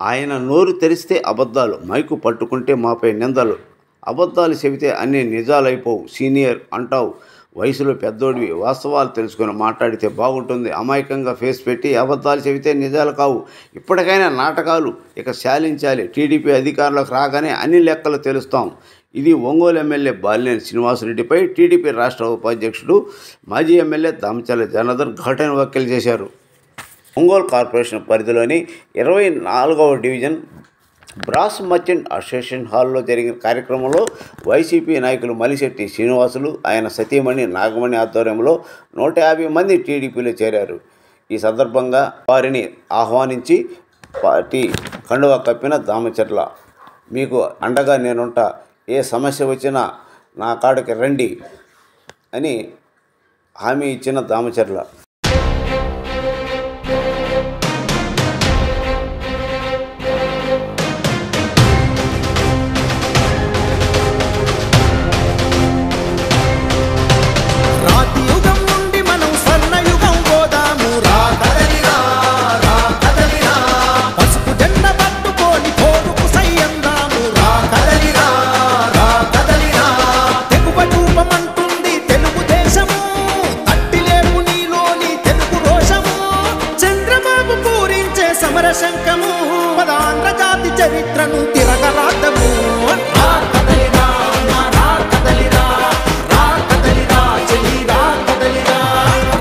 ఆయన నోరు తెరిస్తే అబద్ధాలు, మైకు పట్టుకుంటే మాపై నిందలు, అబద్ధాలు చెబితే అన్నీ నిజాలైపోవు, సీనియర్ అంటావు, వయసులో పెద్దోడివి, వాస్తవాలు తెలుసుకొని మాట్లాడితే బాగుంటుంది, అమాయకంగా ఫేస్ పెట్టి అబద్ధాలు చెబితే నిజాలు కావు, ఇప్పటికైనా నాటకాలు ఇక శాలించాలి, టీడీపీ అధికారంలోకి రాగానే అన్ని లెక్కలు తెలుస్తాం. ఇది ఒంగోలు ఎమ్మెల్యే బాలినేని శ్రీనివాసరెడ్డిపై టీడీపీ రాష్ట్ర ఉపాధ్యక్షుడు మాజీ ఎమ్మెల్యే దామచర్ల జనార్దన్ ఘాటైన వ్యాఖ్యలు చేశారు. ఒంగోలు కార్పొరేషన్ పరిధిలోని 24వ డివిజన్ బ్రాస్ మర్చెంట్ అసోసియేషన్ హాల్లో జరిగిన కార్యక్రమంలో వైసీపీ నాయకులు మలిశెట్టి శ్రీనివాసులు, ఆయన సతీమణి నాగమణి ఆధ్వర్యంలో 150 మంది టీడీపీలో చేరారు. ఈ సందర్భంగా వారిని ఆహ్వానించి పార్టీ కండువా కప్పిన దామచర్ల, మీకు అండగా నేనుంటా, ఏ సమస్య వచ్చినా నా కాడికి రండి అని హామీ ఇచ్చిన దామచర్ల శంఖము పదాంధ్ర జాతి చరిత్రను తిరగరాద్దము. రా కదలిరా రా కదలిరా రా కదలిరా చెలి రా కదలిరా,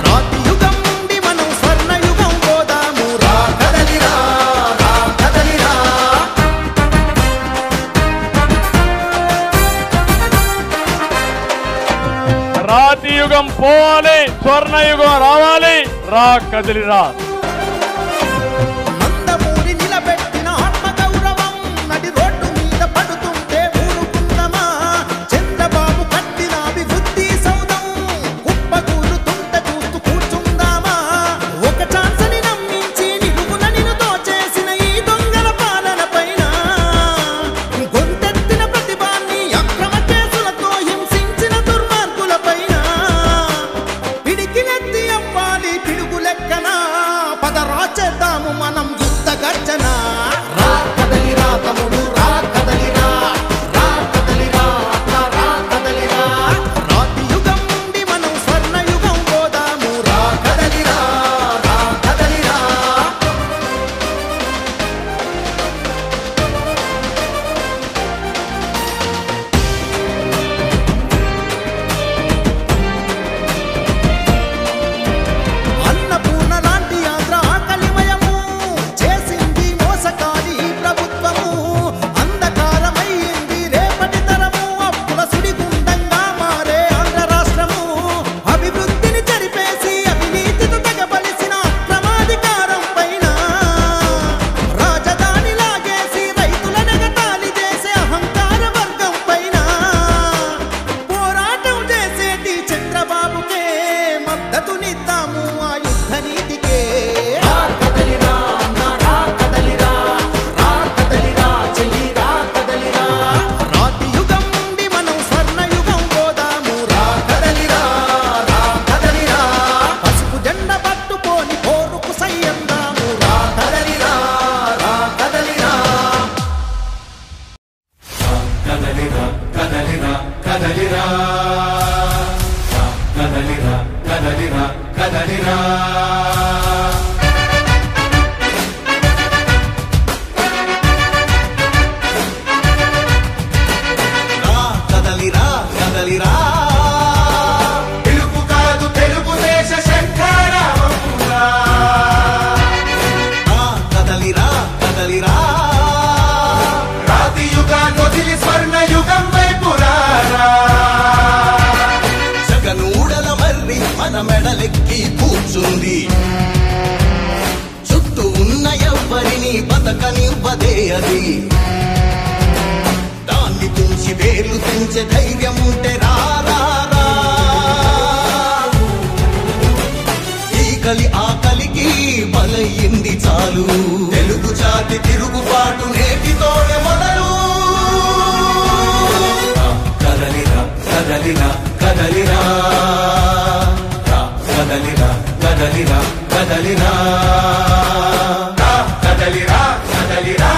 రాతి యుగం నుండి మనం స్వర్ణ యుగం పోదాము. రా కదలిరా రా కదలిరా. రాతి యుగం పోవాలి, స్వర్ణ యుగం రావాలి, రా కదలిరా. మనం యుద్ధ గర్జన. రా కదలిరా తమ్ముడు రా కదలిరా రా కదలిరా రా కదలిరా, రాతి యుగం నుండి మనం స్వర్ణ యుగం పోదాము. రా కదలిరా రా కదలిరా. అన్నపూర్ణ లాంటి ఆంధ్ర ఆకలిమయము చేసింది మోసకారి ప్రభుత్వము. అంధకారమైంది రేపటి తరము, అప్పుల సుడిగుండంగా మారే ఆంధ్ర రాష్ట్రము. అభివృద్ధిని చెరిపేసి అవినీతితో తెగబలిసిన అక్రమాధికారం పైన రాజధాని లాగేసి రైతుల నెగతాళి చేసే అహంకార వర్గం పైన పోరాటం చేసేటి చంద్రబాబుకే మద్దతునిద్దాము, ఆ యుద్ధ నీతికే. రా కదలిరా రా కదలిరా రా కదలిరా చెలి రా కదలిరా, రాతి యుగం నుండి మనం స్వర్ణ యుగం పోదాము. రా కదలిరా రా కదలిరా. పసుపు జెండ పట్టుకొని పోరుకు సయ్యందాము. రా కదలిరా రా కదలిరా. కదలిరా కదలిరా కదలిరా కదలిరా కదలిరా కదలిరా. రా కదలిరా కదలిరా. తెలుగు కాదు తెలుగుదేశ శంఖారావమురా. రా కదలిరా కదలిరా. రాతి యుగాన్ని వదిలి స్వర్ణ యుగం వైపు రారా. జగనూడల మర్రి మన మెడలెక్కి కూర్చుంది, చుట్టూ ఉన్న ఎవ్వరిని బతకనివ్వదే అది. దాన్ని తుంచి వేలు తెంచే ధైర్యం ఉంటే రారా. ఈ కలి ఆకలికి బలయ్యింది చాలు, తెలుగు జాతి తిరుగుబాటు నేటితోనే మొదలు. కదలిరా కదలిరా కదలిరా కదలిరా కదలిరా కదలిరా కదలిరా కదలిరా.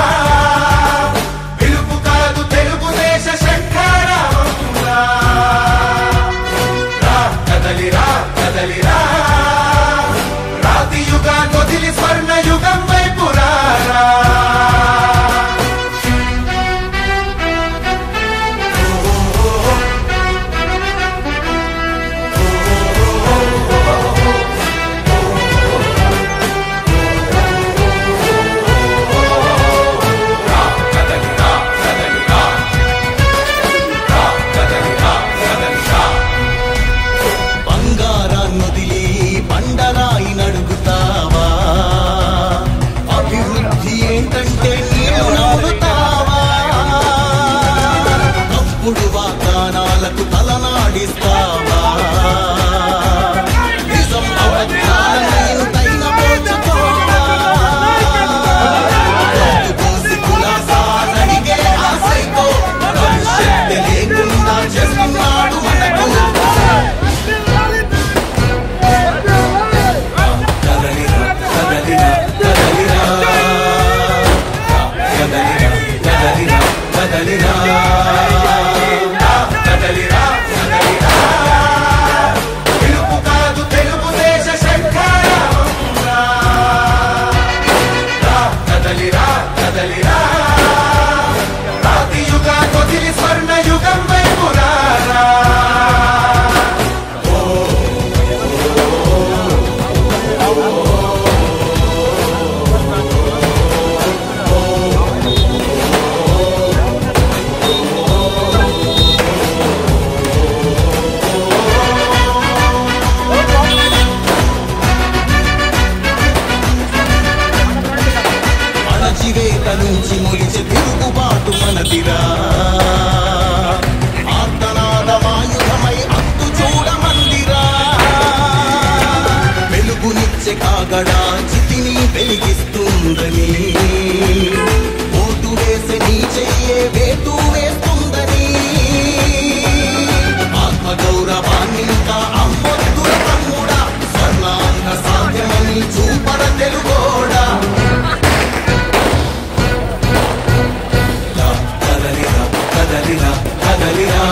కదలిరా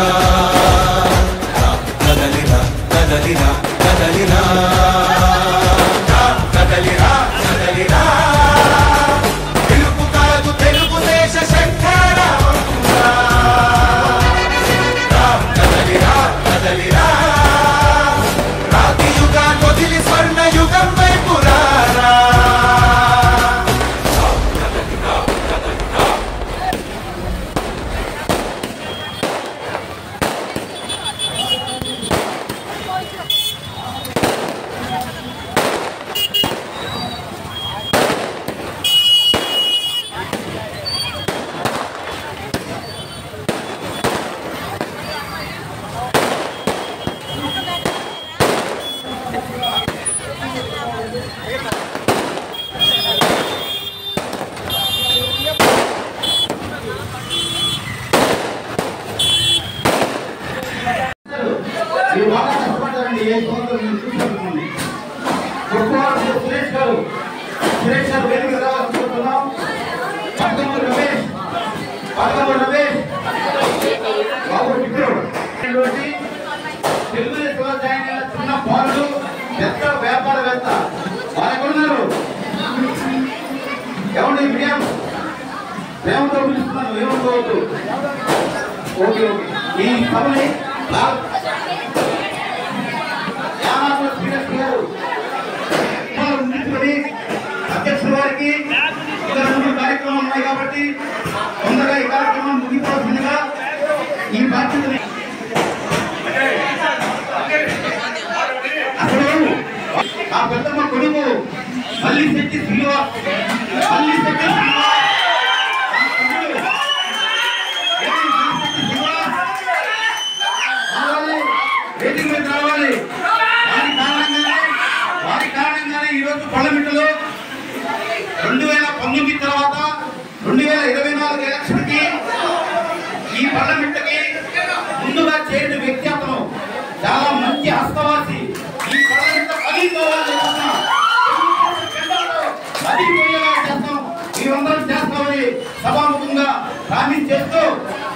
కదలిరా కదలిరా కదలిరా కదలిరా కదలిరా తెలుగు కాదు తెలుగుదేశ శంఖారావంగా కదలిరా కదలిరా రాతి యుగాన్ని వదిలి స్వర్ణ యుగం వైపు రారా చిన్న పౌరులు పెద్ద వ్యాపారవేత్త వాళ్ళకున్నారు ఎవరి ప్రేమతో పిలుస్తున్నాను ఏమనుకోవద్దు. ఓకే ఓకే ఈ సభని అధ్యక్షుల వారికి ఇతర 3 కార్యక్రమాలు ఉన్నాయి కాబట్టి తొందరగా ఈ కార్యక్రమం ముగిపోతుందిగా ఈ బాధ్యతని అసలు ఆ పెద్దమ్మ కొడుకు మళ్ళీ శెట్టి శ్రీనివాస్ రేటింగ్ మీద రావాలి. వారి కారణంగానే ఈరోజు పార్లమెంటులో 2019 తర్వాత 2024 ఎలక్షన్ కి ఈ పార్లమెంటుకి ముందుగా చేరిన వ్యక్తి అతను చాలా మంచి హస్తవాసి. ఈ పార్లమెంట్ మీరందరం చేస్తామని సభాముఖంగా ప్రామిస్ చేస్తూ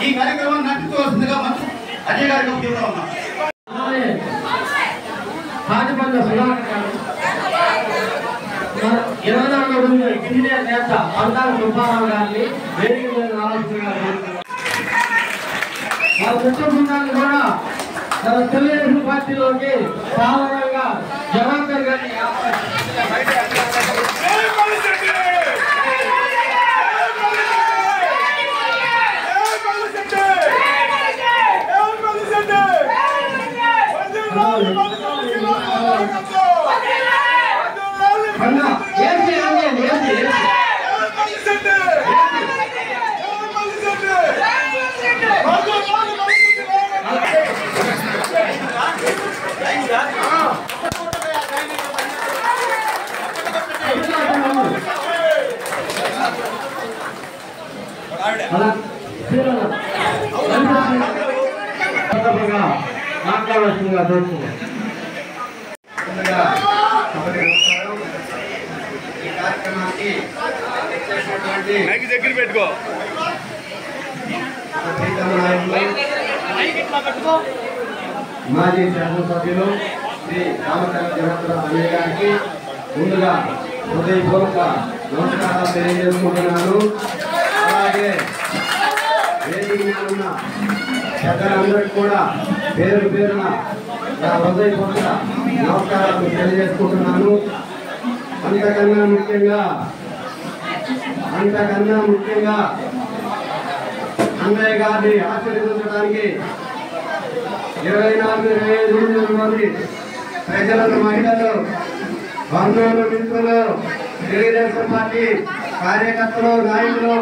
ఈ కార్యక్రమాన్ని నడిపించవలసిందిగా మంత్రి అజయ్ గారికి చెబుతా ఉన్నాం. ఇంజనీర్ నేత పంతాల సుబ్బారావు గారిని వేదిక మీద రావాల్సిందిగా వాళ్ళ మిత్ర బృందాన్ని కూడా తెలుగుదేశం పార్టీలోకి సాధారణంగా జవాబర్ గారిని మాట్లాడవలసిందిగా కోరుతున్నాను. ఈ కార్యక్రమానికి దగ్గర పెట్టుకో మాజీ శాసనసభ్యులు శ్రీ రామచంద్ర అన్నయ్య గారికి ముందుగా హృదయపూర్వక నమస్కారాలు తెలియజేసుకుంటున్నాను. అలాగే వేదిక మీద ఉన్న పెద్దలందరికీ కూడా పేరు పేరున నా హృదయపూర్వక నమస్కారాలు తెలియజేసుకుంటున్నాను. అంతకన్నా ముఖ్యంగా అన్నయ్య గారిని ఆశీర్వదించడానికి 24-25 మంది ప్రజలను, మహిళలు, బంధువులు, మిత్రులు, తెలుగుదేశం పార్టీ కార్యకర్తలు, నాయకులు,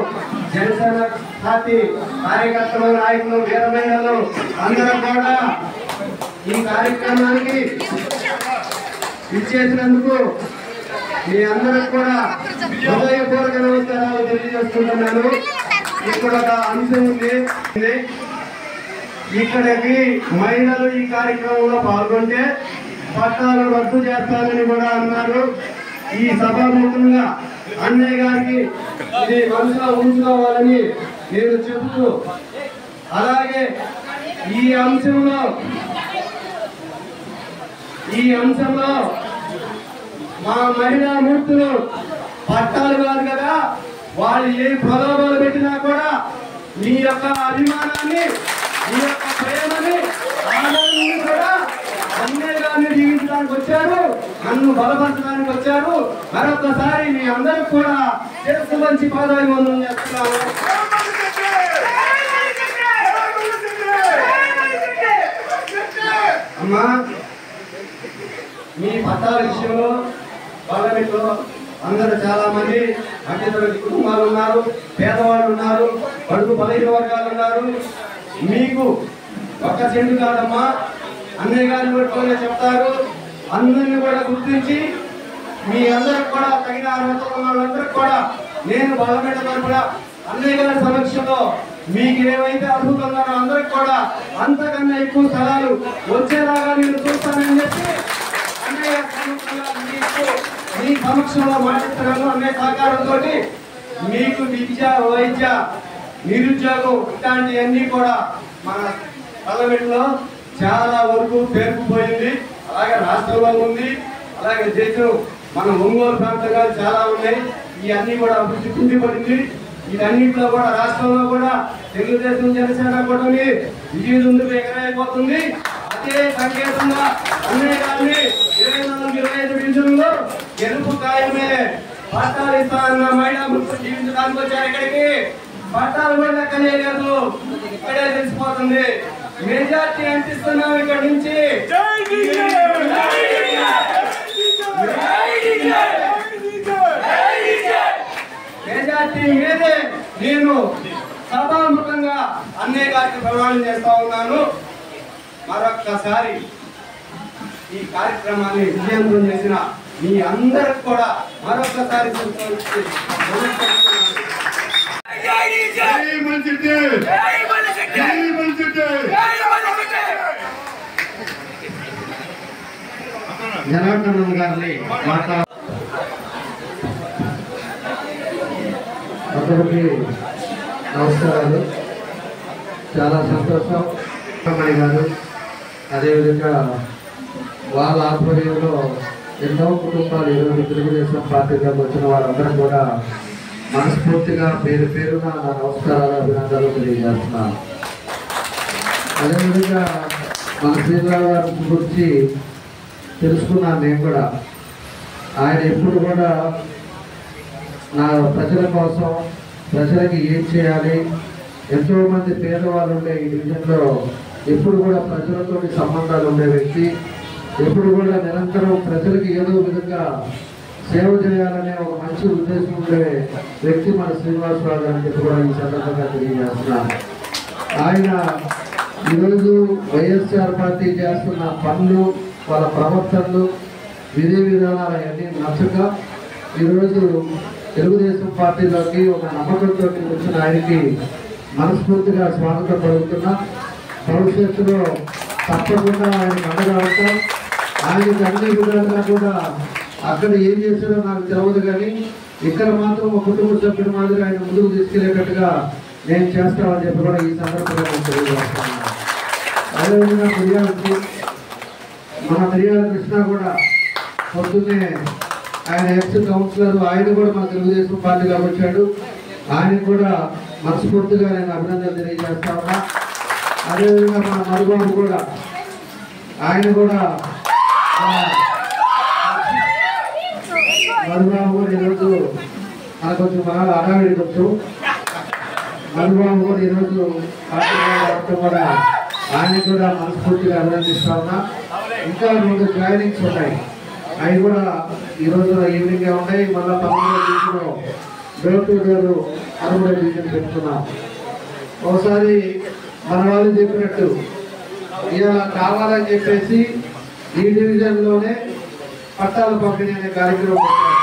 జనసేన పార్టీ కార్యకర్తలు, నాయకులు, వీర మహిళలు అందరూ కూడా ఈ కార్యక్రమానికి ఇచ్చేసినందుకు మీ అందరికి కూడా హృదయపూర్వక నమస్కారాలు తెలియజేసుకుంటున్నాను. ఇక్కడ ఒక అంశం ఉంది. ఇక్కడికి మహిళలు ఈ కార్యక్రమంలో పాల్గొంటే పట్టాలు రద్దు చేస్తారని కూడా అన్నారు. ఈ సభాముఖంగా అన్నయ్య గారికి ఇది మనసులో ఉంచుకోవాలని నేను చెబుతూ అలాగే ఈ అంశంలో మా మహిళా మూర్తులు పట్టాలు కాదు కదా, వాళ్ళు ఏ ప్రలోభాలు పెట్టినా కూడా మీ యొక్క అభిమానాన్ని, మీ యొక్క ప్రేమని, ఆనందాన్ని కూడా అన్నేగాన్ని జీవించడానికి వచ్చారు, నన్ను బలపరచడానికి వచ్చారు. మరొకసారి మీ అందరికి కూడా శిరస్సు మంచి పాదాభివందనం చేస్తున్నాను. అమ్మా, మీ పట్టాల విషయంలో పార్లమెంట్లో అందరూ చాలా మంది మధ్యతరగతి కుటుంబాలు ఉన్నారు, పేదవాళ్ళు ఉన్నారు, బడుగు బలహీన వర్గాలు ఉన్నారు. మీకు ఒక్క సెంటు కాదమ్మా, అన్నయ్య గారిని పట్టుకొని చెప్తారు. అందరినీ కూడా గుర్తించి మీ అందరికి కూడా తగిన అర్హత ఉన్న వాళ్ళందరికీ కూడా నేను పార్లమెంట్ తరఫున అన్నయ్య గారి సమక్షంలో మీకు ఏమైతే అర్హుతున్నారో అందరికి కూడా అంతకన్నా ఎక్కువ స్థలాలు వచ్చేలాగా నేను చూస్తానని చెప్పి అన్నయ్య మీ సమక్షంలో మాట్లాడుతున్నాను. అన్నయ్య సహకారంతో మీకు విద్య, వైద్య, నిరుద్యోగం ఇట్లాంటివన్నీ కూడా మన పార్లమెంట్లో చాలా వరకు పేరుకుపోయింది. అలాగే రాష్ట్రంలో ఉంది, అలాగే దేశం మన ఒంగోలు ప్రాంతంగా చాలా ఉన్నాయి. ఇవన్నీ కూడా అభివృద్ధి కుండిపడింది. వీటన్నింటిలో కూడా రాష్ట్రంలో కూడా తెలుగుదేశం జనసేన కూటమి విజయ ముందుకు ఎగరైపోతుంది. అదే సంకేతంగా అన్నయ్య గారిని 24-25 డివిజన్లో గెలుపు ఖాయమే. పట్టాలు ఇస్తా అన్న మహిళా ముఖ్యం జీవించడానికి వచ్చారు. ఇక్కడికి పట్టాలు కూడా లెక్కలేదు, ఇక్కడే తెలిసిపోతుంది. మెజార్టీ అందిస్తున్నాం ఇక్కడ నుంచి. మెజార్టీ మీదే నేను సభాముఖంగా అన్నయ్య గారికి ప్రమాణం చేస్తా ఉన్నాను. మరొక్కసారి ఈ కార్యక్రమాన్ని విజయవంతం చేసిన మీ అందరికి కూడా మరొక్కసారి జనార్దన్ గారిని అందరికీ నమస్కారాలు. చాలా సంతోషం. మణి గారు అదేవిధంగా వాళ్ళ ఆధ్వర్యంలో ఎన్నో కుటుంబాలు ఈరోజు తెలుగుదేశం పార్టీలోకి వచ్చిన వారందరూ కూడా మనస్ఫూర్తిగా పేరు పేరున నా నమస్కారాలు, అభినందనలు తెలియజేస్తున్నాను. అదేవిధంగా మన శ్రీరావు గారి గురించి తెలుసుకున్నాను నేను కూడా. ఆయన ఎప్పుడు కూడా నా ప్రజల కోసం, ప్రజలకి ఏం చేయాలి, ఎంతోమంది పేదవాళ్ళు ఉండే ఈ డివిజన్లో ఎప్పుడు కూడా ప్రజలతో సంబంధాలు ఉండే వ్యక్తి, ఎప్పుడు కూడా నిరంతరం ప్రజలకి ఏదో విధంగా సేవ చేయాలనే ఒక మంచి ఉద్దేశం ఉండే వ్యక్తి మన శ్రీనివాసరావు గారు అని చెప్పి కూడా ఈ సందర్భంగా తెలియజేస్తున్నాను. ఆయన ఈరోజు వైఎస్ఆర్ పార్టీ చేస్తున్న పనులు, వాళ్ళ ప్రవర్తనలు, విధి విధానాలు అవన్నీ నచ్చక ఈరోజు తెలుగుదేశం పార్టీలోకి ఒక నమ్మకంతో వచ్చిన ఆయనకి మనస్ఫూర్తిగా స్వాగతం పలుకుతున్నా. భవిష్యత్తులో తప్పకుండా ఆయనకు అండగా ఉంటాం. ఆయనకి అన్ని విధాలుగా కూడా అక్కడ ఏం చేశారో నాకు తెలియదు, కానీ ఇక్కడ మాత్రం ఒక కుటుంబ సభ్యుడి మాదిరి ఆయన ముందుకు తీసుకెళ్లేటట్టుగా నేను చేస్తామని చెప్పి కూడా ఈ సందర్భంగా నేను తెలియజేస్తున్నాను. అదేవిధంగా మన మిర్యాల కృష్ణ కూడా పొద్దున్నే ఆయన ఎక్స్ కౌన్సిలర్, ఆయన కూడా మన తెలుగుదేశం పార్టీలోకి వచ్చాడు. ఆయన కూడా మనస్ఫూర్తిగా నేను అభినందనలు తెలియజేస్తా ఉన్నా. అదేవిధంగా మన మరుబాబు కూడా, ఆయన కూడా మరుబాబు కూడా ఈరోజు మనకు కొంచెం బాగా అడావిడి కొంచెం మరుబాబు కూడా ఈరోజు పార్టీ కూడా ఆయన కూడా మనస్ఫూర్తిగా అభినందిస్తా ఉన్నా. ఇంకా 2 జాయినింగ్స్ ఉన్నాయి, అవి కూడా ఈరోజు ఈవినింగ్ ఉన్నాయి. మళ్ళీ 13వ డివిజన్లో డోర్ టు డోర్ 60వ డివిజన్ పెట్టుకున్నాం. ఒకసారి మన వాళ్ళు చెప్పినట్టు ఇలా కావాలని చెప్పేసి ఈ డివిజన్లోనే పట్టాల పంపిణీ అనే కార్యక్రమం పెట్టారు.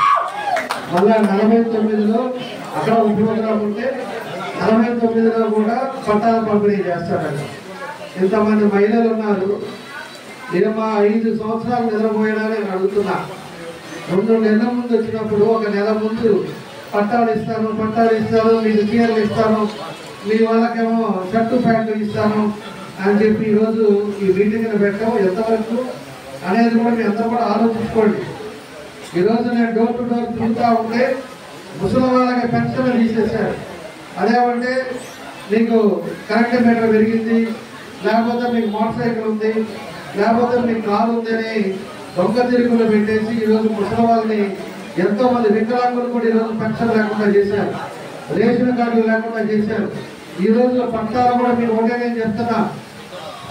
మళ్ళా 49లో అక్కడ ఒక ప్రోగ్రాం ఉంటే 49లో కూడా పట్టాల పంపిణీ చేస్తారంట. ఇంతమంది మహిళలు ఉన్నారు. ఏమా 5 సంవత్సరాలు నిద్రపోయాడని నేను అడుగుతున్నా. 2 నెలల ముందు వచ్చినప్పుడు, 1 నెల ముందు పట్టాలు ఇస్తాను, మీకు చీరలు ఇస్తాను, మీ వాళ్ళకేమో షర్టు ప్యాంటు ఇస్తాను అని చెప్పి ఈరోజు ఈ మీటింగ్ని పెట్టాము. ఎంతవరకు అనేది కూడా మీ అందరూ కూడా ఆలోచించుకోండి. ఈరోజు నేను డోర్ టు డోర్ తిరుగుతూ ఉంటే ముసలి వాళ్ళకి పెన్షన్ తీసేశారు. అదేమంటే మీకు కరెంట్ మీటర్ పెరిగింది, లేకపోతే మీకు మోటార్ సైకిల్ ఉంది, లేకపోతే మీకు కారు ఉంది అని దొంగ తిరుగులు పెట్టేసి ఈరోజు ముసలి వాళ్ళని ఎంతోమంది వికలాంగులు కూడా ఈరోజు పెన్షన్ లేకుండా చేశారు, రేషన్ కార్డులు లేకుండా చేశారు. ఈ రోజు పట్టాలు కూడా మీరు ఒకటే నేను చెప్తున్నా,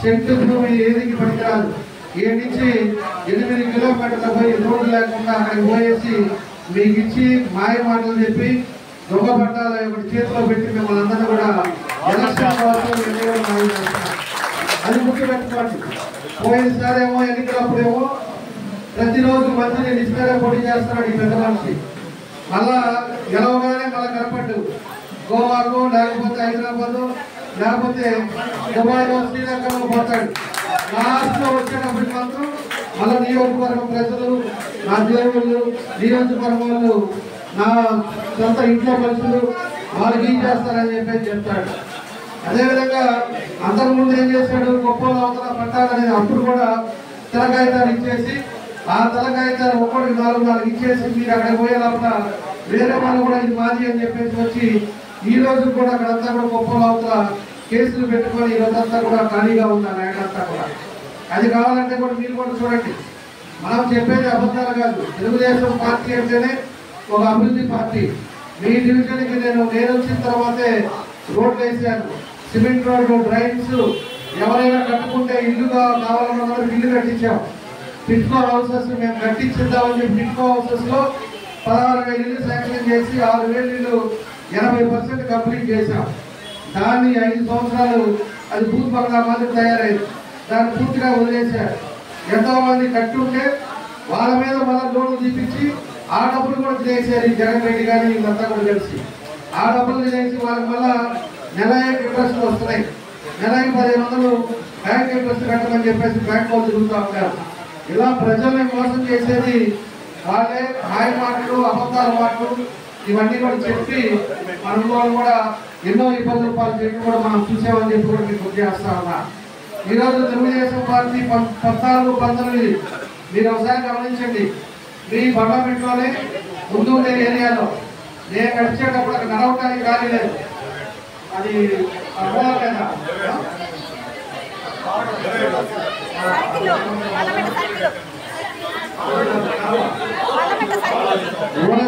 చెట్టు భూమి ఏదికి పనికిరాదు. 7 నుంచి 8 కిలోమీటర్ల పోయి రోడ్డు లేకుండా అక్కడికి పోయేసి మీకు ఇచ్చి మాయ మాటలు చెప్పి దొంగ పట్టాల చేతిలో పెట్టి మిమ్మల్ని అందరూ కూడా ఎలక్షన్ అది గుర్తుపెట్టుకోండి. పోయినసారేమో ఎన్నికలప్పుడేమో ప్రతిరోజు మంత్రి నిష్ఠగా పోటీ చేస్తున్నాడు ఈ పెద్ద మనిషి. మళ్ళా గెలవగానే మళ్ళీ కనపడ్డు గోవాకు, లేకపోతే హైదరాబాదు, లేకపోతే దుబాయ్లో, శ్రీలంకలో పోతాడు. లాస్ట్లో వచ్చేటప్పటికి మాత్రం మళ్ళీ నియోజకవర్గం ప్రజలు, నా దేవుళ్ళు, నియోజకవర్గం వాళ్ళు, నా సొంత ఇంట్లో మనుషులు వాళ్ళకి ఏం చేస్తారని చెప్పి చెప్తాడు. అదేవిధంగా అంతకుముందు ఏం చేశాడు, గొప్పలు అవతల పట్టాలనేది అప్పుడు కూడా తెలకాయితాలు ఇచ్చేసి ఆ తెలకాయితాలు ఒక్కడికి 4 ఇచ్చేసి మీరు అక్కడ పోయే లోపల వేరే వాళ్ళు కూడా ఇది మాది అని చెప్పేసి వచ్చి ఈ రోజు కూడా అక్కడంతా కూడా గొప్పలు అవతల కేసులు పెట్టుకొని ఈ రోజంతా కూడా ఖాళీగా ఉన్నారు నాయకులంతా కూడా. అది కావాలంటే కూడా మీరు కూడా చూడండి, మనం చెప్పేది అబద్ధాలు కాదు. తెలుగుదేశం పార్టీ అంటేనే ఒక అభివృద్ధి పార్టీ. మీ డివిజన్కి నేను వచ్చిన తర్వాతే రోడ్లు వేసాను, సిమెంట్ రోడ్లు, డ్రైన్స్, ఎవరైనా కట్టుకుంటే ఇల్లు కావాలన్నా ఇల్లు కట్టించాం. టిట్కో హౌసెస్ మేము కట్టించిద్దామని చెప్పి టిట్కో హౌసెస్లో 16,000 ఇల్లు శాంక్షన్ చేసి 6,000 ఇల్లు 80% కంప్లీట్ చేశాం. దాన్ని 5 సంవత్సరాలు అది భూత్ బంగ్లా మాదిరి తయారైంది, దాన్ని పూర్తిగా వదిలేశారు. ఎంతోమంది కట్టి ఉంటే వాళ్ళ మీద మళ్ళీ లోన్లు తీపించి ఆ డబ్బులు కూడా తినేసారు ఈ జగన్ రెడ్డి కానీ వీళ్ళంతా కూడా కలిసి. ఆ డబ్బులు తినేసి వాళ్ళకి మళ్ళా నెల ఇంట్రెస్ట్ వస్తున్నాయి. నెలకి 1500 బ్యాంక్ ఇంట్రెస్ట్ కట్టమని చెప్పేసి బ్యాంక్ వాళ్ళు తిరుగుతూ ఉంటారు. ఇలా ప్రజల్ని మోసం చేసేది వాళ్ళే. మాయ మాటలు, అబద్ధాల మాటలు ఇవన్నీ కూడా చెప్పి మన వాళ్ళు కూడా ఎన్నో ఇబ్బందులు పాలు చేయడం కూడా మనం చూసామని చెప్పి కూడా మీకు గుర్తు చేస్తా ఉన్నా. ఈరోజు తెలుగుదేశం పార్టీ 14, 19 మీరు ఒకసారి గమనించండి. మీ పార్లమెంట్లోనే ముందు ఉండే ఏరియాలో నేను గడిచేటప్పుడు అక్కడ నడవటానికి ఖాళీ లేదు. అది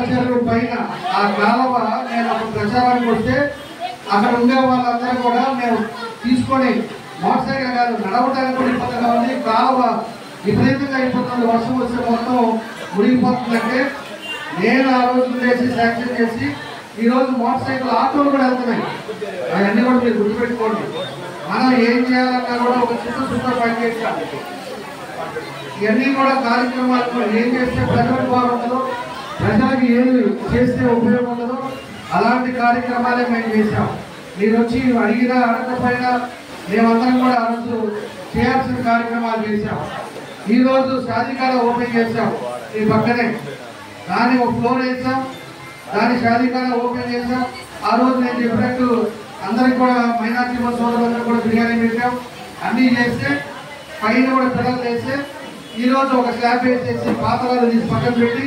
చెరువు పైన ఆ కాలువ నేను అప్పుడు ప్రచారానికి వస్తే అక్కడ ఉండే వాళ్ళందరూ కూడా మేము తీసుకొని మోటార్ సైకిల్ కాదు నడవడానికి కూడా ఇబ్బందిగా ఉంది. కాలువ విపరీతంగా అయిపోతుంది, వర్షం వస్తే మొత్తం మునిగిపోతుందంటే నేను ఆ రోజు చేసి శాంక్షన్ చేసి ఈరోజు మోటార్ సైకిల్ ఆటోలు కూడా వెళ్తున్నాయి. అవన్నీ కూడా మీరు గుర్తుపెట్టుకోండి. మనం ఏం చేయాలన్నా కూడా ఒక చిన్న పని చేస్తాం. ఇవన్నీ కూడా కార్యక్రమాలు ఏం చేస్తే ప్రజలకు బాగుంటుందో, ప్రజలకు ఏది చేస్తే ఉపయోగం ఉండదో అలాంటి కార్యక్రమాలే మేము చేసాం. మీరు వచ్చి అడిగినా అడగకపోయినా మేమందరం కూడా ఆ రోజు చేయాల్సిన కార్యక్రమాలు చేశాం. ఈరోజు షాదీఖాన ఓపెన్ చేసాం ఈ పక్కనే, దాన్ని ఒక ఫ్లోర్ వేసాం, దాన్ని షాదీఖాన ఓపెన్ చేసాం. ఆ రోజు నేను చెప్పినట్టు అందరికి కూడా మైనార్టీ సోదరులందరూ కూడా బిర్యానీ పెట్టాం. అన్నీ చేస్తే పైన కూడా పిల్లలు చేస్తే ఈరోజు ఒక స్లాబ్ వేసేసి పాత్రలు తీసి పక్కన పెట్టి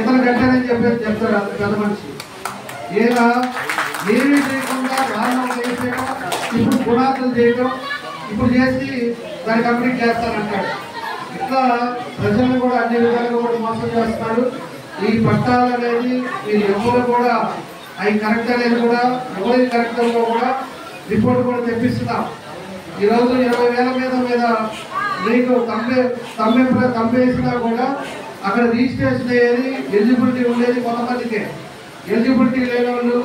ఇతను కట్టారని చెప్పేసి చెప్తారు పెద్ద మనిషి. ఏదా ఏమీ చేయకుండా రాళ్ళం చేయడం, ఇప్పుడు పునాదులు చేయడం, ఇప్పుడు చేసి దాన్ని కంప్లీట్ చేస్తానంటాడు. ఇట్లా ప్రజలను కూడా అన్ని విధాలుగా కూడా మోసం చేస్తున్నాడు. ఈ పట్టాలు అనేది మీరు ఎవరు కూడా అవి కరెక్ట్ అనేది కూడా ఎవరి కరెక్ట్ కూడా రిపోర్ట్ కూడా తెప్పిస్తున్నాం. ఈరోజు 20,000 మీద మీకు కంపేసినా కూడా అక్కడ రిజిస్ట్రేషన్ అయ్యేది ఎలిజిబిలిటీ ఉండేది కొంతమందికే. ఎలిజిబిలిటీ లేని వాళ్ళు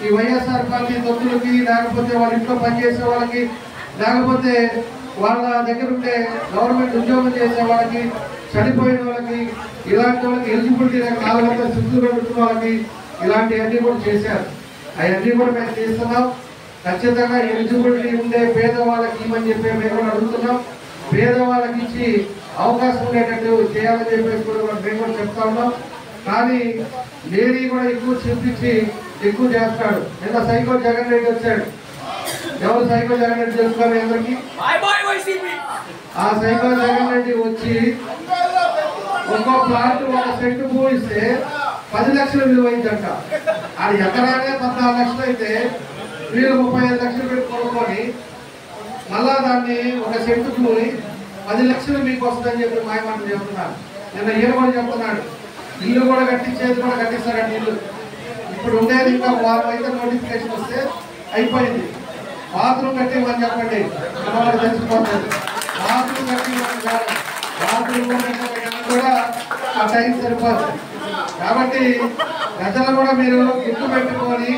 ఈ వైఎస్ఆర్ పార్టీ తొత్తులకి, లేకపోతే వాళ్ళ ఇంట్లో పనిచేసే వాళ్ళకి, లేకపోతే వాళ్ళ దగ్గర ఉండే గవర్నమెంట్ ఉద్యోగం చేసే వాళ్ళకి, చనిపోయిన వాళ్ళకి, ఇలాంటి వాళ్ళకి ఎలిజిబిలిటీ 400 సిద్ధులు పెట్టుకున్న వాళ్ళకి ఇలాంటివన్నీ కూడా చేశారు. అవన్నీ కూడా మేము చేస్తున్నాం. ఖచ్చితంగా ఎలిజిబిలిటీ ఉండే పేదవాళ్ళకి ఇవ్వని చెప్పి మేము కూడా అడుగుతున్నాం. పేదవాళ్ళకి ఇచ్చి అవకాశం ఉండేటట్టు చేయాలని చెప్పేసి కూడా మేము కూడా చెప్తా ఉన్నాం. కానీ లేడీ కూడా ఎక్కువ చూపించి ఎక్కువ చేస్తాడు. నిన్న సైకో జగన్ రెడ్డి వచ్చాడు, ఎవరు సైకో జగన్ రెడ్డి తెలుసుకోవాలి మీ అందరికీ? ఆ సైకో జగన్ రెడ్డి వచ్చి ఒక్కో ప్లాట్ ఒక సెంటు పోయిస్తే 10 లక్షలు విలువైందంట. అది ఎకరానే 14 లక్షలు అయితే వీళ్ళు 35 లక్షలు పెట్టి కొనుక్కొని మళ్ళా దాన్ని ఒక సెంటు భూమి 10 లక్షలు మీకు వస్తుందని చెప్పి మాయమాటలు చెప్తున్నారు. నిన్న ఈయన కూడా చెప్తున్నాడు ఇల్లు కూడా కట్టించేది కూడా కట్టిస్తారండి ఇల్లు. ఇప్పుడు ఉండేది ఇంకా 6 అయితే నోటిఫికేషన్ వస్తే అయిపోయింది. బాత్రూమ్ కట్టిమని చెప్పండి మనవాళ్ళు తెలిసిపోతుంది. బాత్రూమ్ కట్టిమని కాదు, బాత్రూమ్ కూడా ఆ టైం సరిపోతుంది. కాబట్టి ప్రజలు కూడా మీరు గుర్తు పెట్టుకొని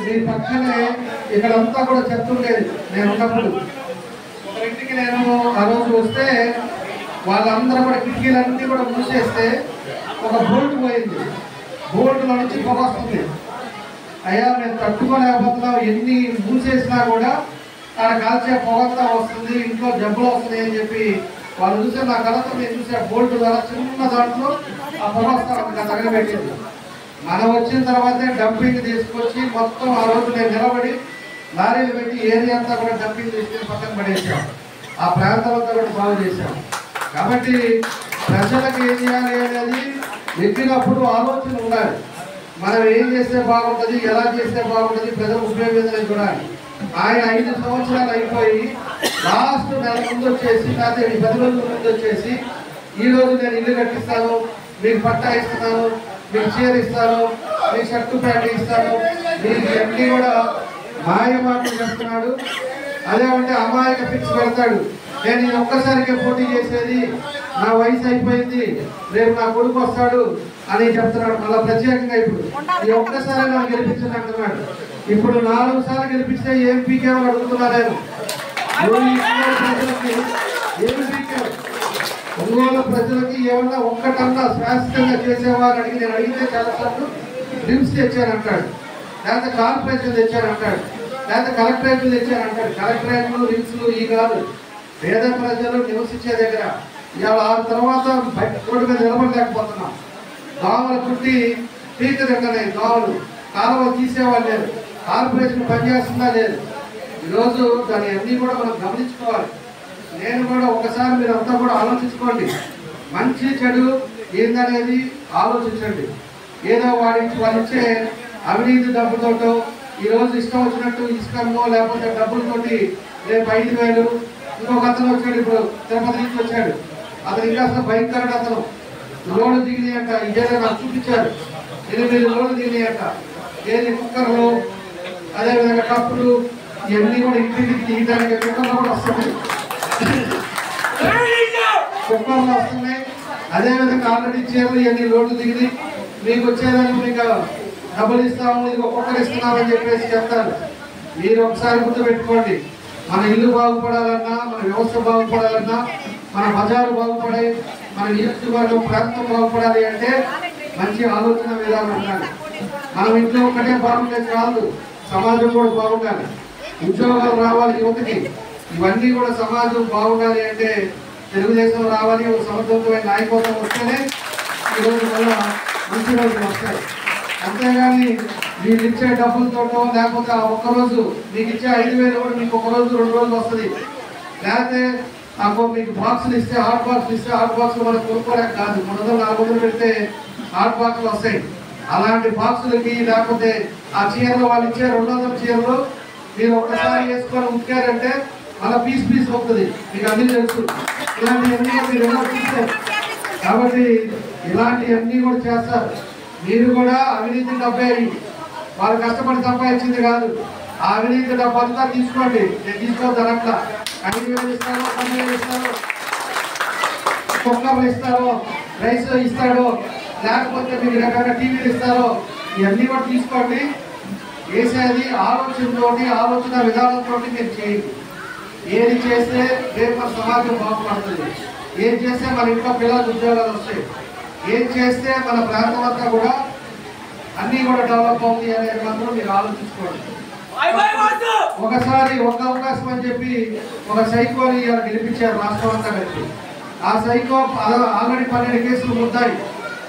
మీ పక్కనే ఇక్కడంతా కూడా చెప్తుండేది. నేను ఉన్నప్పుడు ఒక ఇంటికి నేను ఆ రోజు వస్తే వాళ్ళందరూ కూడా కిటికీలన్నీ కూడా మూసేస్తే ఒక బోల్ట్ పోయింది. బోల్ట్లో నుంచి పొగ వస్తుంది. అయ్యా మేము తట్టుకోలేకపోతున్నాం, ఎన్ని మూసేసినా కూడా ఆడ కాల్చే పొగంతా వస్తుంది, ఇంట్లో జబ్బులు వస్తున్నాయి అని చెప్పి వాళ్ళు చూసే నా కళతో నేను చూసే బోల్ట్ ద్వారా చిన్న దాంట్లో ఆ పొగ వస్తా తగలబెట్టింది. మనం వచ్చిన తర్వాతే డంపింగ్ తీసుకొచ్చి మొత్తం ఆ రోజు నేను నిలబడి లారీలు పెట్టి ఏరియా అంతా కూడా డంపింగ్ తీసుకొని పక్కన పడేసాం. ఆ ప్రాంతం అంతా కూడా బాగు చేశాం. కాబట్టి ప్రజలకు ఏం చేయాలి అనేది ఎక్కినప్పుడు ఆలోచన ఉండాలి. మనం ఏం చేస్తే బాగుంటుంది, ఎలా చేస్తే బాగుంటుంది, ప్రజలు ఉపయోగించలేదు చూడాలి. ఆయన 5 సంవత్సరాలు అయిపోయి లాస్ట్ నెల ముందు వచ్చేసి లేకపోతే 10 రోజుల ముందు వచ్చేసి ఈరోజు నేను ఇల్లు కట్టిస్తాను, మీకు పట్టా ఇస్తున్నాను, మీకు చీర ఇస్తాను, మీకు షర్టు ప్యాంట్ ఇస్తాను, మీకు అన్నీ కూడా మాయ మాటలు చెప్తున్నాడు. అదేమంటే అమాయక ఫిక్స్ పెడతాడు. నేను ఈ ఒక్కసారికే పోటీ చేసేది, నా వయసు అయిపోయింది, రేపు నా కొడుకు వస్తాడు అని చెప్తున్నాడు. మళ్ళీ ప్రత్యేకంగా ఇప్పుడు ఈ ఒక్కసారి నాకు గెలిపించండి అంటున్నాడు. ఇప్పుడు 4 సార్లు గెలిపిస్తే ఏం పీకేమని అడుగుతున్నా నేను. ప్రజలకి ఏమి పీకారు? ఒంగోలు ప్రజలకి ఏమన్నా ఒక్కటన్నా శాశ్వతంగా చేసేవారు అడిగి నేను అడిగితే చాలాసార్లు డ్రిమ్స్ తెచ్చానంటాడు, లేకపోతే కార్పొరేషన్ తెచ్చానంటాడు, లేకపోతే కలెక్టరేట్లు తెచ్చానంటాడు. కలెక్టరేట్లు రిమ్స్లు ఈ కాదు, పేద ప్రజలు నివసించే దగ్గర ఇవాళ 6 తర్వాత బయట రోడ్డు మీద నిలబడలేకపోతున్నాం. దోమలు పుట్టి పీక దగ్గరనే దోమలు, కాలువ తీసేవాళ్ళు లేదు, కార్పొరేషన్ పనిచేస్తుందా లేదు. ఈరోజు దాని అన్నీ కూడా మనం గమనించుకోవాలి. నేను కూడా ఒకసారి మీరు అంతా కూడా ఆలోచించుకోండి. మంచి చెడు ఏందనేది ఆలోచించండి. ఏదో వాళ్ళిచ్చే అవినీతి డబ్బులతో ఈరోజు ఇష్టం వచ్చినట్టు ఇసుకమ్మో లేకపోతే డబ్బులతోటి రేపు 5,000. ఇంకొక అతను వచ్చాడు, ఇప్పుడు తిరుపతి నుంచి వచ్చాడు, అతను ఇంకా అసలు భయంకరుడు. అతను లోన్లు దిగినాయంట, ఇదేదో నాకు చూపించారు, 8 లోన్లు దిగినాయంట. ఏది కుక్కర్లు, అదేవిధంగా కప్పులు, ఇవన్నీ కూడా ఇంటికి తీయడానికి కుక్కర్లు కూడా వస్తున్నాయి, కుక్కర్లు వస్తున్నాయి. అదేవిధంగా ఆల్రెడీ చీరలు ఇవన్నీ లోన్లు దిగి మీకు వచ్చేదాన్ని మీకు డబ్బులు ఇస్తాము, ఇది ఒక్కొక్కరు ఇస్తున్నామని చెప్పేసి చెప్తారు. మీరు ఒకసారి గుర్తుపెట్టుకోండి, మన ఇల్లు బాగుపడాలన్నా, మన వ్యవస్థ బాగుపడాలన్నా, మన బజారు బాగుపడాలి, మన నియోజకవర్గం ప్రాంతం బాగుపడాలి అంటే మంచి ఆలోచన విధానం ఉండాలి. మనం ఇంట్లో ఒక్కటే బాగుంటే కాదు, సమాజం కూడా బాగుండాలి, ఉద్యోగాలు రావాలి యువతకి. ఇవన్నీ కూడా సమాజం బాగుండాలి అంటే తెలుగుదేశం రావాలి, ఒక సమర్థవంతమైన నాయకత్వం వస్తేనే ఈరోజు వల్ల మంచి రోజులు వస్తాయి. అంతేగాని మీరు ఇచ్చే డబ్బులతో లేకపోతే ఆ ఒక్కరోజు మీకు ఇచ్చే 5,000 కూడా మీకు 1 రోజు 2 రోజులు వస్తుంది. లేకపోతే నాకు మీకు బాక్సులు ఇస్తే హాట్ బాక్సులు ఇస్తే హాట్ బాక్సులు మనకు కొనుక్కోలేక కాదు, 300-400 పెడితే హాట్ బాక్సులు వస్తాయి. అలాంటి బాక్సులకి లేకపోతే ఆ చీరలు వాళ్ళు ఇచ్చే 200 చీరలు మీరు ఒక్కసారి వేసుకొని ఉతికారంటే అలా పీస్ అవుతుంది. మీకు అన్నీ తెలుసు. ఇలాంటివన్నీ మీరు ఎలా చూస్తారు. కాబట్టి ఇలాంటివన్నీ కూడా చేస్తారు. మీరు కూడా అవినీతి డబ్బే, వాళ్ళు కష్టపడి సంపాదించింది కాదు. ఆ అవినీతి డబ్బు అంతా తీసుకోండి. నేను తీసుకోవద్దు అట్లా. 5,000 ఇస్తారో, 10,000 ఇస్తారో, కుక్కర్లు ఇస్తారో, రైస్ ఇస్తాడో, లేకపోతే మీకు రకరకాల టీవీలు ఇస్తారో, ఇవన్నీ కూడా తీసుకోండి. వేసేది ఆలోచనతోటి, ఆలోచన విధానంతో మీరు చేయండి. ఏది చేస్తే రేపు మన సమాజం బాగుపడుతుంది, ఏం చేస్తే మన ఇంట్లో పిల్లలకు ఉద్యోగాలు వస్తాయి, ఏం చేస్తే మన ప్రాంతం అంతా కూడా అన్నీ కూడా డెవలప్ అవుతుంది అనేది మాత్రం మీరు ఆలోచించుకోండి. ఒకసారి ఒక అవకాశం అని చెప్పి ఒక సైకోని గెలిపించారు రాష్ట్రం అంతా కలిపి. ఆ సైకో ఆల్రెడీ 12 కేసులు ముద్దాయి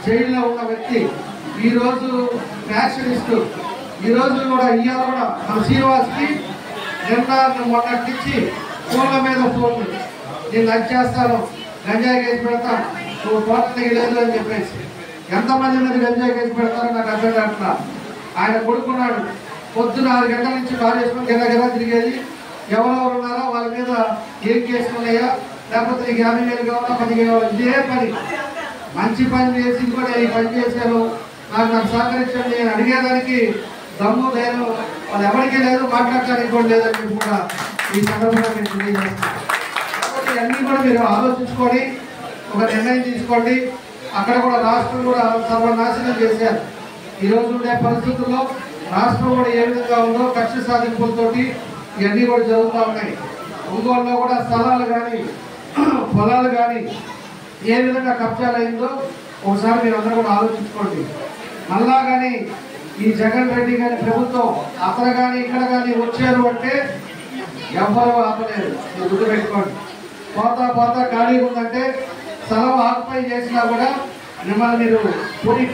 జైల్లో ఉన్న వ్యక్తి ఈరోజు ఫ్యాషనిస్టు. ఈరోజు కూడా ఇవాళ కూడా మన శ్రీనివాస్కి మొన్నటిచ్చి ఫోన్ల మీద ఫోన్లు, నేను అది చేస్తాను, గంజాయి కేసు పెడతాను, నువ్వు తోటకి లేదు అని చెప్పేసి. ఎంతమంది మీద గంజాయి కేసు పెడతారో నాకు అర్థం కావట్లా. ఆయన కొడుకున్నాడు, పొద్దున 6 గంటల నుంచి కారు వేసుకొని గిరగిరా తిరిగేది. ఎవరెవరు ఉన్నారో వాళ్ళ మీద ఏం కేసులు ఉన్నాయా, లేకపోతే నీకు 50,000 కావాలా, 10,000 కావాలా, ఇదే పని. మంచి పని చేసి కూడా ఈ పని చేశాను, నాకు సహకరించండి నేను అడిగేదానికి దమ్ము లేదు, వాళ్ళు ఎవరికీ లేదు, మాట్లాడటానికి కూడా లేదని చెప్పి కూడా ఈ సందర్భంగా నేను తెలియజేస్తాను. కాబట్టి అన్నీ కూడా మీరు ఆలోచించుకొని ఒక నిర్ణయం తీసుకోండి. అక్కడ కూడా రాష్ట్రం కూడా సర్వనాశనం చేశారు. ఈరోజు ఉండే పరిస్థితుల్లో రాష్ట్రం కూడా ఏ విధంగా ఉందో కక్ష సాధింపులతోటి ఇవన్నీ కూడా జరుగుతూ ఉన్నాయి. ఒంగోలులో కూడా స్థలాలు కానీ పొలాలు కానీ ఏ విధంగా కబ్జాలు అయిందో ఒకసారి మీరు అందరూ కూడా ఆలోచించుకోండి. మళ్ళా కానీ ఈ జగన్ రెడ్డి గారి ప్రభుత్వం అతను కానీ ఇక్కడ కానీ వచ్చారు అంటే ఎవ్వరూ ఆపలేరు, మీరు గుర్తుపెట్టుకోండి. పోతా పోతా ఖాళీ ఉందంటే స్థలం ఆక్యుపై చేసినా కూడా మిమ్మల్ని మీరు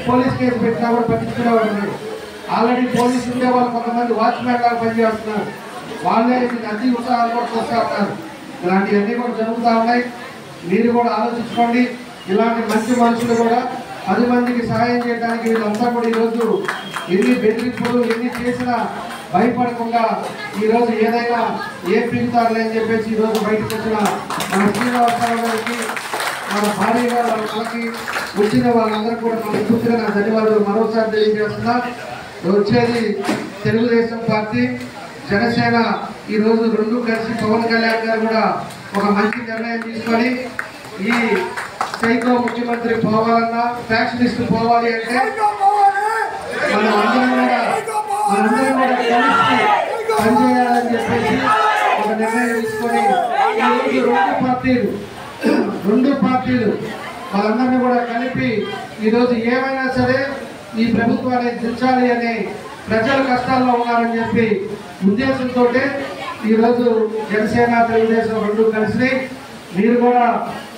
పోలీస్ కేసు పెట్టినా కూడా పట్టించుకునేవాడు ఉన్నాడు. ఆల్రెడీ పోలీసు ఉండే వాళ్ళు కొంతమంది వాచ్మెన్ లాగా పనిచేస్తున్నారు, వాళ్ళే అతి ఉత్సాహాలు కూడా చూస్తూ ఉన్నారు. ఇలాంటివన్నీ కూడా జరుగుతూ ఉన్నాయి. మీరు కూడా ఆలోచించుకోండి. ఇలాంటి మంచి మనుషులు కూడా 10 మందికి సహాయం చేయడానికి వీళ్ళంతా కూడా ఈరోజు ఎన్ని బెదిరింపులు ఎన్ని చేసినా భయపడకుండా ఈరోజు ఏదైనా ఏ పీకుతారులే అని చెప్పేసి ఈరోజు బయటకు వచ్చిన మన శ్రీనివాసరావు గారికి, మన భార్య గారు, వాళ్ళ కళకి వచ్చిన వాళ్ళందరూ కూడా మన పూర్తిగా నా ధన్యవాదాలు మరోసారి తెలియజేస్తున్నా. వచ్చేది తెలుగుదేశం పార్టీ, జనసేన ఈరోజు రెండు కలిసి పవన్ కళ్యాణ్ గారు కూడా ఒక మంచి నిర్ణయం తీసుకొని ఈ సైకో ముఖ్యమంత్రి పోవాలన్నా, ఫ్యాక్షనిస్ట్ పోవాలి అంటే మనందరం కూడా కలిసి పనిచేయాలని చెప్పేసి ఒక నిర్ణయం తీసుకొని ఈరోజు రెండు పార్టీలు వాళ్ళందరినీ కూడా కలిపి ఈరోజు ఏమైనా సరే ఈ ప్రభుత్వాన్ని దించాలి అనే ప్రజల కష్టాల్లో ఉన్నారని చెప్పి ఉద్దేశంతో ఈరోజు జనసేన తెలుగుదేశం రెండు కలిసి మీరు కూడా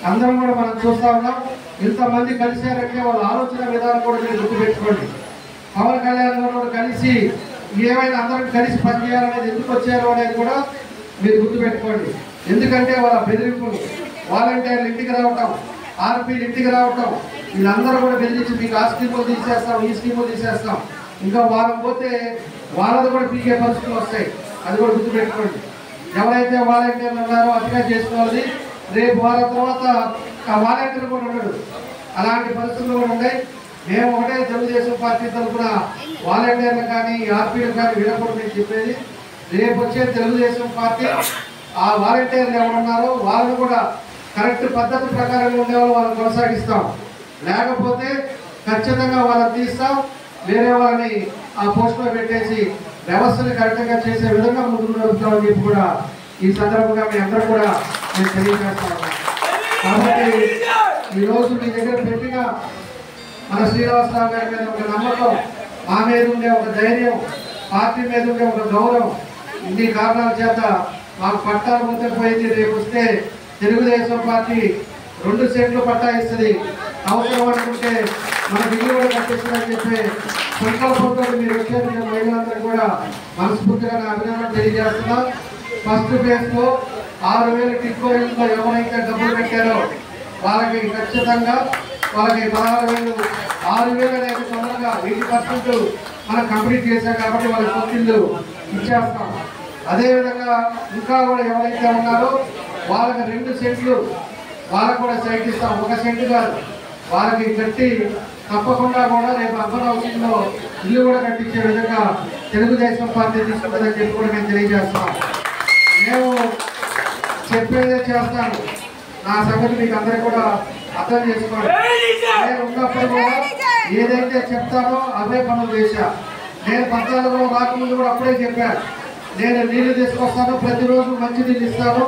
అందరం కూడా మనం చూస్తూ ఉన్నాం. ఇంతమంది కలిశారంటే వాళ్ళ ఆలోచన విధానం కూడా మీరు గుర్తుపెట్టుకోండి. పవన్ కళ్యాణ్ గారు కూడా కలిసి ఏమైనా అందరం కలిసి పనిచేయాలనేది ఎందుకు వచ్చారు అనేది కూడా మీరు గుర్తుపెట్టుకోండి. ఎందుకంటే వాళ్ళ బెదిరింపులు, వాలంటీర్లు ఇంటికి రావటం, ఆర్పీలు ఇంటికి రావటం, వీళ్ళందరూ కూడా బెదిరించి మీకు ఆ స్కీములు తీసేస్తాం, ఈ స్కీములు తీసేస్తాం, ఇంకా వారం పోతే వాళ్ళది కూడా పీకే పరిస్థితులు వస్తాయి. అది కూడా గుర్తుపెట్టుకోండి. ఎవరైతే వాలంటీర్లు ఉన్నారో అతిగా చేసుకోవాలి, రేపు వారం తర్వాత ఆ వాలంటీర్ కూడా ఉండడు. అలాంటి పరిస్థితులు కూడా ఉన్నాయి. మేము ఒకటే తెలుగుదేశం పార్టీ తరఫున వాలంటీర్లు కానీ ఆర్పీలు కానీ వీడకూడదు నేను చెప్పేది. రేపు వచ్చే తెలుగుదేశం పార్టీ ఆ వాలంటీర్లు ఎవరున్నారో వాళ్ళని కూడా కరెక్ట్ పద్ధతి ప్రకారంగా ఉండేవాళ్ళు వాళ్ళని కొనసాగిస్తాం. లేకపోతే ఖచ్చితంగా వాళ్ళని తీస్తాం, వేరే వాళ్ళని ఆ పోస్టులో పెట్టేసి వ్యవస్థని కరెక్ట్గా చేసే విధంగా ముందుకు నడుపుతామని చెప్పి కూడా ఈ సందర్భంగా మీ అందరూ కూడా నేను తెలియజేస్తాను. కాబట్టి ఈరోజు మీ దగ్గర పెట్టిన మన శ్రీనివాసరావు గారి మీద ఒక నమ్మకం, మా మీద ఉండే ఒక ధైర్యం, పార్టీ మీద ఉండే ఒక గౌరవం, ఇన్ని కారణాల చేత మాకు పట్టాలు పోతే పోయింది. రేపు వస్తే తెలుగుదేశం పార్టీ 2 సెంట్లు పట్టా ఇస్తుంది, అవసరం అనుకుంటే మనకి ఇల్లు కూడా కట్టిస్తుందని చెప్పి సంకల్పంతో మీరు వచ్చేది మహిళలందరూ కూడా మనస్ఫూర్తిగా నా అభినందన తెలియజేస్తున్నాం. ఫస్ట్ ఫేజ్లో 6,000 టిక్కో ఇంట్లో ఎవరైతే డబ్బులు పెట్టారో వాళ్ళకి ఖచ్చితంగా వాళ్ళకి 16,000, 6,000 అనేది తొందరగా 80% మనం కంప్లీట్ చేశాం కాబట్టి వాళ్ళకి కొత్తిళ్ళు ఇచ్చేస్తాం. అదేవిధంగా ఇంకా కూడా ఎవరైతే ఉన్నారో వాళ్ళకి 2 సెంట్లు వాళ్ళకు కూడా సైట్ ఇస్తాం, 1 సెంటు కాదు. వాళ్ళకి కట్టి తప్పకుండా కూడా రేపు అర్బన్ హౌసింగ్లో ఇల్లు కూడా కట్టించే విధంగా తెలుగుదేశం పార్టీ తీసుకుంటుందని చెప్పి కూడా మేము తెలియజేస్తాం. మేము చెప్పేదే చేస్తాను, నా సంగతి మీకు అందరికీ కూడా అర్థం చేసుకోండి. నేను ఉన్నప్పుడు కూడా ఏదైతే చెప్తానో అవే పనులు చేశా. నేను 14లో రాకముందు కూడా అప్పుడే చెప్పాను, నేను నీళ్లు తీసుకొస్తాను, ప్రతిరోజు మంచి నీళ్ళు ఇస్తాను,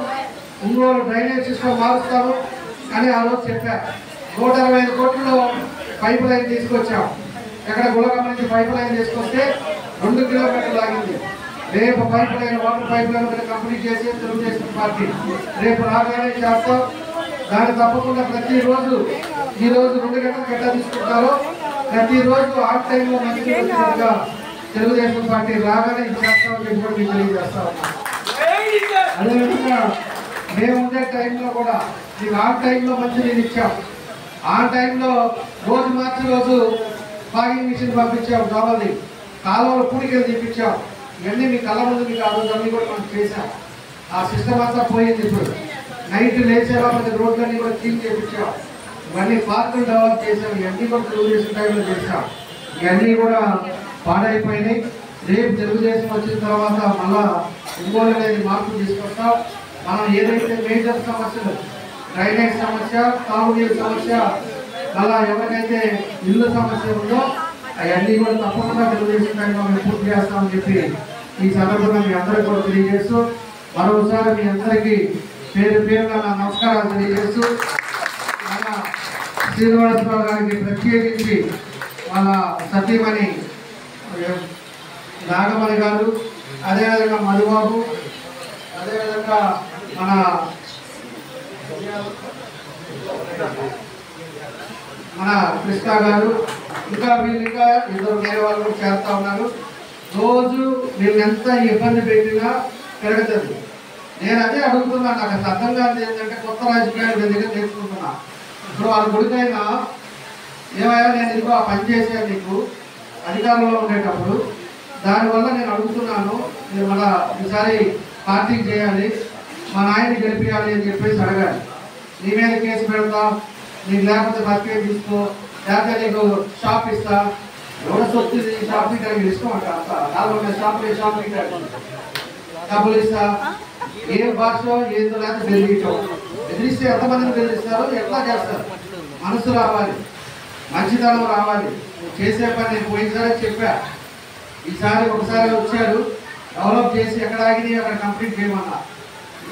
ఒంగోలు డ్రైనేజ్ సిస్టమ్ మారుస్తాను అని ఆ రోజు చెప్పాను. 125 కోట్లలో పైప్ లైన్ తీసుకొచ్చాం. ఎక్కడ గులకమ్మ నుంచి పైప్ లైన్ తీసుకొస్తే 2 కిలోమీటర్లు ఆగింది. రేపు pipe line water pipe line కూడా కంప్లీట్ చేసి తెలుగుదేశం పార్టీ రేపు రాగానే చేస్తాం. దాన్ని తప్పకుండా ప్రతిరోజు ఈరోజు 2 గంటలకు ఎట్లా తీసుకుంటారో ప్రతిరోజు ఆన్ టైంలో మంచిగా తెలుగుదేశం పార్టీ రాగానే చేస్తామని చెప్పి కూడా మీకు తెలియజేస్తా ఉన్నాం. అదేవిధంగా మేము ఉండే టైంలో కూడా మీకు ఆన్ టైంలో మంచినీళ్ళు ఇచ్చాం. ఆన్ టైంలో రోజు మార్చి రోజు బాగింగ్ మిషన్ పంపించాం. దోమల్ని కాలువలు పూడికలు తెప్పించాం. ఇవన్నీ మీ కళ్ళ ముందు మీకు ఆ రోజు అన్నీ కూడా మనం చేశాం. ఆ సిస్టమ్ అంతా పోయింది. ఇప్పుడు నైట్ లేచేలా ప్రతి రోడ్లన్నీ కూడా క్లీన్ చేయించాం. ఇవన్నీ పార్కులు డెవలప్ చేసాం. ఇవన్నీ కూడా తెలుగుదేశం టైంలో చేశాం. ఇవన్నీ కూడా పాడైపోయినాయి. రేపు తెలుగుదేశం వచ్చిన తర్వాత మళ్ళా ఒంగోలు అనేది మార్పులు తీసుకొస్తాం. మనం ఏదైతే మేజర్ సమస్యలు డ్రైనేజ్ సమస్య, తాగునీరు సమస్య, మళ్ళా ఎవరికైతే ఇల్లు సమస్య ఉందో అవన్నీ కూడా తప్పకుండా తెలుగుదేశం టైంలో మేము పూర్తి చేస్తామని చెప్పి ఈ సందర్భంగా మీ అందరికీ కూడా తెలియజేస్తూ మరోసారి మీ అందరికీ పేరు పేరుగా నా నమస్కారాలు తెలియజేస్తూ మన శ్రీనివాసరావు గారికి ప్రత్యేకించి వాళ్ళ సతీమణి నాగమణి గారు, అదేవిధంగా మధుబాబు, అదేవిధంగా మన కృష్ణ గారు, ఇంకా వీళ్ళు ఇంకా ఇద్దరు వేరే వాళ్ళు కూడా చేస్తూ ఉన్నారు. రోజు వీళ్ళు ఎంత ఇబ్బంది పెట్టినా పెరుగుతుంది. నేను అదే అడుగుతున్నా. నాకు అసలు అర్థం కాదు ఏంటంటే కొత్త రాజకీయాలు వీళ్ళ దగ్గర నేర్చుకుంటున్నా. ఇప్పుడు వాళ్ళ గుడికైనా ఏమైనా నేను ఇదిగో ఆ పని చేశాను నీకు అధికారంలో ఉండేటప్పుడు, దానివల్ల నేను అడుగుతున్నాను మీరు మళ్ళా ఈసారి పార్టీకి చేయాలి, మా నాయన్ని గెలిపించాలి అని చెప్పేసి అడగాలి. నీ మీద కేసు పెడతా, నీకు లేకపోతే బతికే తీసుకో, లేకపోతే నీకు షాప్ ఇస్తా, ఎవరు సొత్తు షాపింగ్ కలిగి ఇష్టం అంట. 400 షాపింగ్ డబ్బులు ఇస్తా, ఏ భాష ఏదో లేకపోతే బెదిరించడం. బెదిరిస్తే ఎంతమందిని బెదిరిస్తారో ఎట్లా చేస్తారు? మనసు రావాలి, మంచితనం రావాలి. నువ్వు చేసే పని నేను పోయినసారి చెప్పా, ఈసారి ఒకసారి వచ్చారు డెవలప్ చేసి ఎక్కడ ఆగినాయి అక్కడ కంప్లీట్ చేయమన్నా.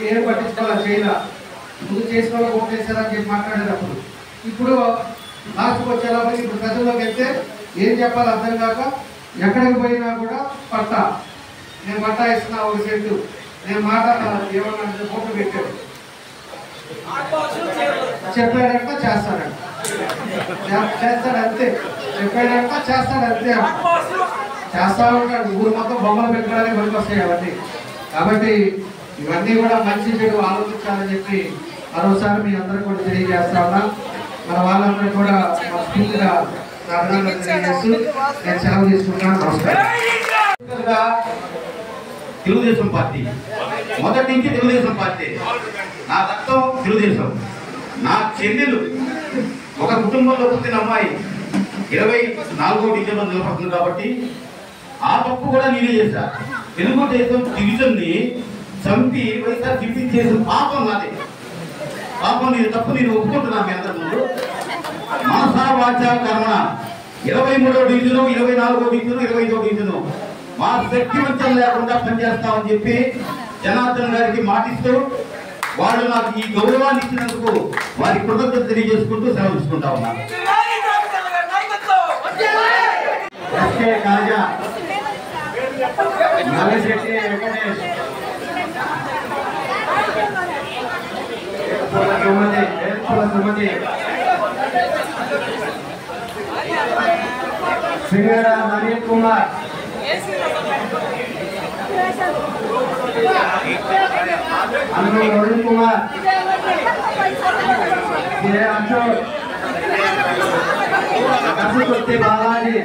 ఏం పట్టించుకోవాలి చేయాల, ముందు చేసుకోవాలి ఓటేసారని చెప్పి మాట్లాడేటప్పుడు. ఇప్పుడు లాస్ట్కి వచ్చేటప్పటికి ఇప్పుడు ప్రజల్లోకి వెళ్తే ఏం చెప్పాలి అర్థం కాక ఎక్కడికి పోయినా కూడా పట్టా, నేను పట్టా ఇస్తున్నా 1 సెంటు, నేను మాట ఏమన్నా ఫోటో పెట్టాడు, చెప్పాడంట చేస్తాడంట, చేస్తాడంతే, చెప్పాడంట చేస్తాడంతే, చేస్తా ఉంటాడు. ఊరు మొత్తం బొమ్మలు పెట్టుకోవడానికి పనికి వస్తాయి అవన్నీ. కాబట్టి ఇవన్నీ కూడా మంచి చెడు ఆలోచించాలని చెప్పి మరోసారి మీ అందరూ కూడా తెలియజేస్తా ఉన్నా. మన వాళ్ళందరూ కూడా స్పీడ్గా అభినందనలు తెలియజేస్తూ నేను సెలవు తీసుకుంటున్నాను. నమస్కారం. తెలుగుదేశం పార్టీ మొదటి నుంచి తెలుగుదేశం పార్టీ. నా రక్తం తెలుగుదేశం. నా చెల్లెలు ఒక కుటుంబంలో పుట్టిన అమ్మాయి 24వ డివిజన్లో నిలబడుతుంది కాబట్టి ఆ తప్పు కూడా నేనే చేశా. తెలుగుదేశం డివిజన్ని చంపి వైఎస్ఆర్ డిఫీట్ చేసిన పాపం నాదే. పాపం నేను తప్పు నేను ఒప్పుకుంటున్నా మీ అందరి ముందు. మనసా వాచా కర్మణ 23వ డివిజను, 24వ డివిజను, 25వ డివిజను మా శక్తి వంచన లేకుండా పనిచేస్తామని చెప్పి జనార్దన్ గారికి మాటిస్తూ వాళ్ళు నాకు ఈ గౌరవాన్ని ఇచ్చినందుకు వారి కృతజ్ఞత తెలియజేసుకుంటూ సెలవు తీసుకుంటా ఉన్నాను. కాజా నల్లశెట్టి వెంకటేష్, సుమతి, సింగర నవీన్ కుమార్, అరుణ్ కుమార్, అశోక్, కసుకుర్తి బాలాజీ,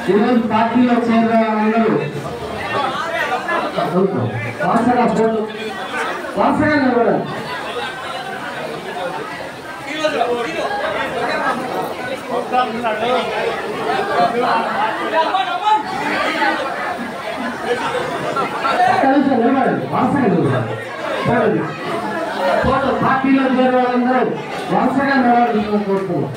ఈరోజు పార్టీలో చేరిన అందరూ వరుసగా నిలబడాలి. పార్టీలో చేరే వాళ్ళందరూ వరుసగా నిలబడి కోరుతున్నాం.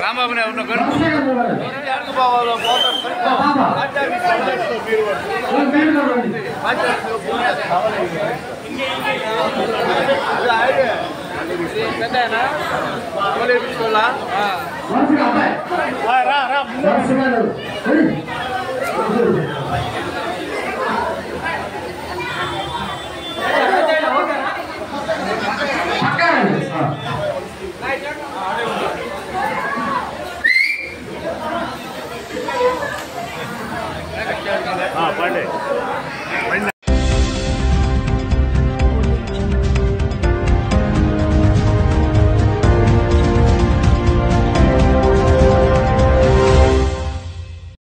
రాంబాబు వరుసగా